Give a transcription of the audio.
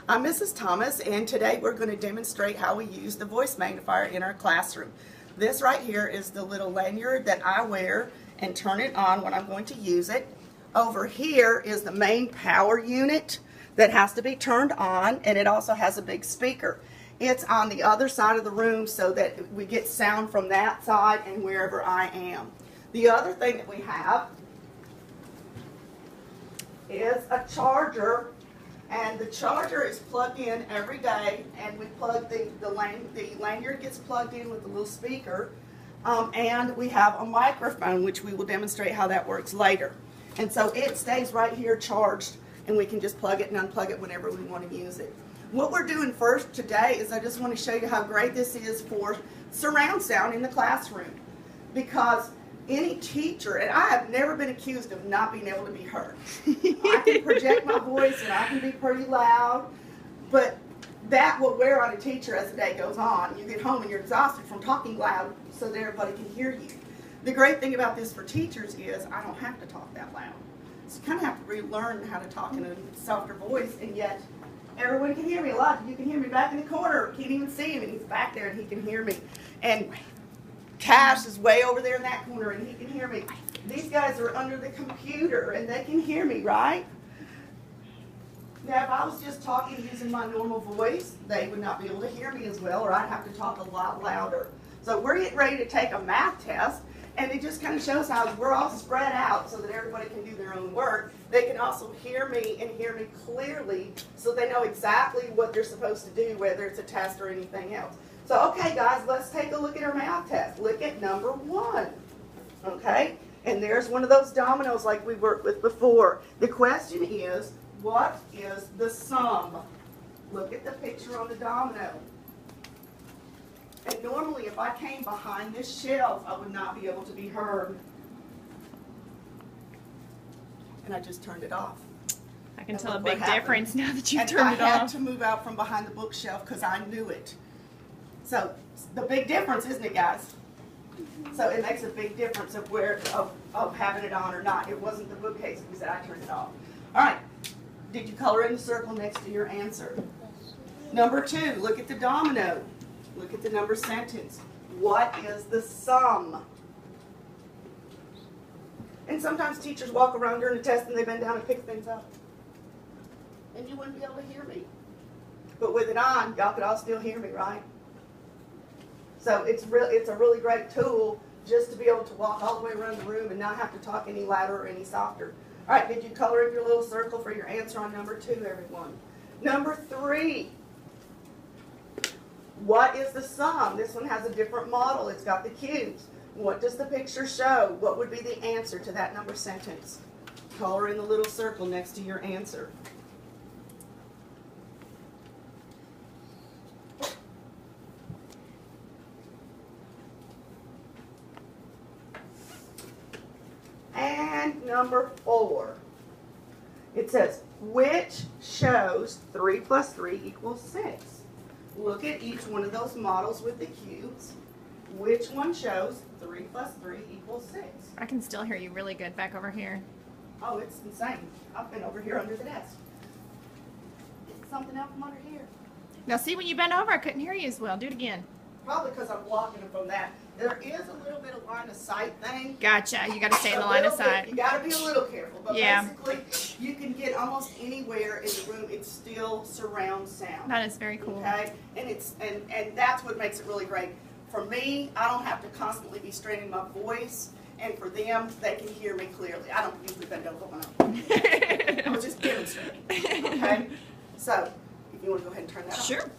I'm Mrs. Thomas, and today we're going to demonstrate how we use the voice magnifier in our classroom. This right here is the little lanyard that I wear and turn it on when I'm going to use it. Over here is the main power unit that has to be turned on, and it also has a big speaker. It's on the other side of the room so that we get sound from that side and wherever I am. The other thing that we have is a charger, and the charger is plugged in every day, and we plug the lanyard gets plugged in with the little speaker, and we have a microphone, which we will demonstrate how that works later. And so it stays right here charged, and we can just plug it and unplug it whenever we want to use it. What we're doing first today is I just want to show you how great this is for surround sound in the classroom, because any teacher, and I have never been accused of not being able to be heard. I can project my voice and I can be pretty loud, but that will wear on a teacher as the day goes on. You get home and you're exhausted from talking loud so that everybody can hear you. The great thing about this for teachers is I don't have to talk that loud. So you kind of have to relearn how to talk in a softer voice, and yet everyone can hear me. A lot of you can hear me back in the corner. Can't even see him, and he's back there and he can hear me. And Cash is way over there in that corner and he can hear me. These guys are under the computer and they can hear me, right? Now, if I was just talking using my normal voice, they would not be able to hear me as well, or I'd have to talk a lot louder. So we're getting ready to take a math test, and it just kind of shows how we're all spread out so that everybody can do their own work. They can also hear me and hear me clearly so they know exactly what they're supposed to do, whether it's a test or anything else. So, okay, guys, let's take a look at our math test. Look at number 1, okay? And there's one of those dominoes like we worked with before. The question is, what is the sum? Look at the picture on the domino. And normally, if I came behind this shelf, I would not be able to be heard. And I just turned it off. I can tell a big difference now that you've turned it off. I had to move out from behind the bookshelf because I knew it. So the big difference, isn't it, guys? So it makes a big difference of having it on or not. It wasn't the bookcase because I turned it off. All right. Did you color in the circle next to your answer? Number 2, look at the domino. Look at the number sentence. What is the sum? And sometimes teachers walk around during the test and they bend down and pick things up. And you wouldn't be able to hear me. But with it on, y'all could all still hear me, right? So it's a really great tool just to be able to walk all the way around the room and not have to talk any louder or any softer. All right, did you color in your little circle for your answer on number 2, everyone? Number 3. What is the sum? This one has a different model. It's got the cubes. What does the picture show? What would be the answer to that number sentence? Color in the little circle next to your answer. And number 4. It says, which shows 3 plus 3 equals 6? Look at each one of those models with the cubes. Which one shows 3 plus 3 equals 6? I can still hear you really good back over here. Oh, it's insane. I've been over here under the desk. Get something out from under here. Now see, when you bent over, I couldn't hear you as well. Do it again. Probably because I'm blocking it from that. There is a little bit of line of sight thing. Gotcha. You got to stay in the line of sight. You got to be a little careful. But yeah, basically, you can get almost anywhere in the room. It's still surround sound. That is very cool. Okay, and and that's what makes it really great. For me, I don't have to constantly be straining my voice, and for them, they can hear me clearly. I don't usually bend over when I was just demonstrating. Okay, so if you want to go ahead and turn that on. Sure.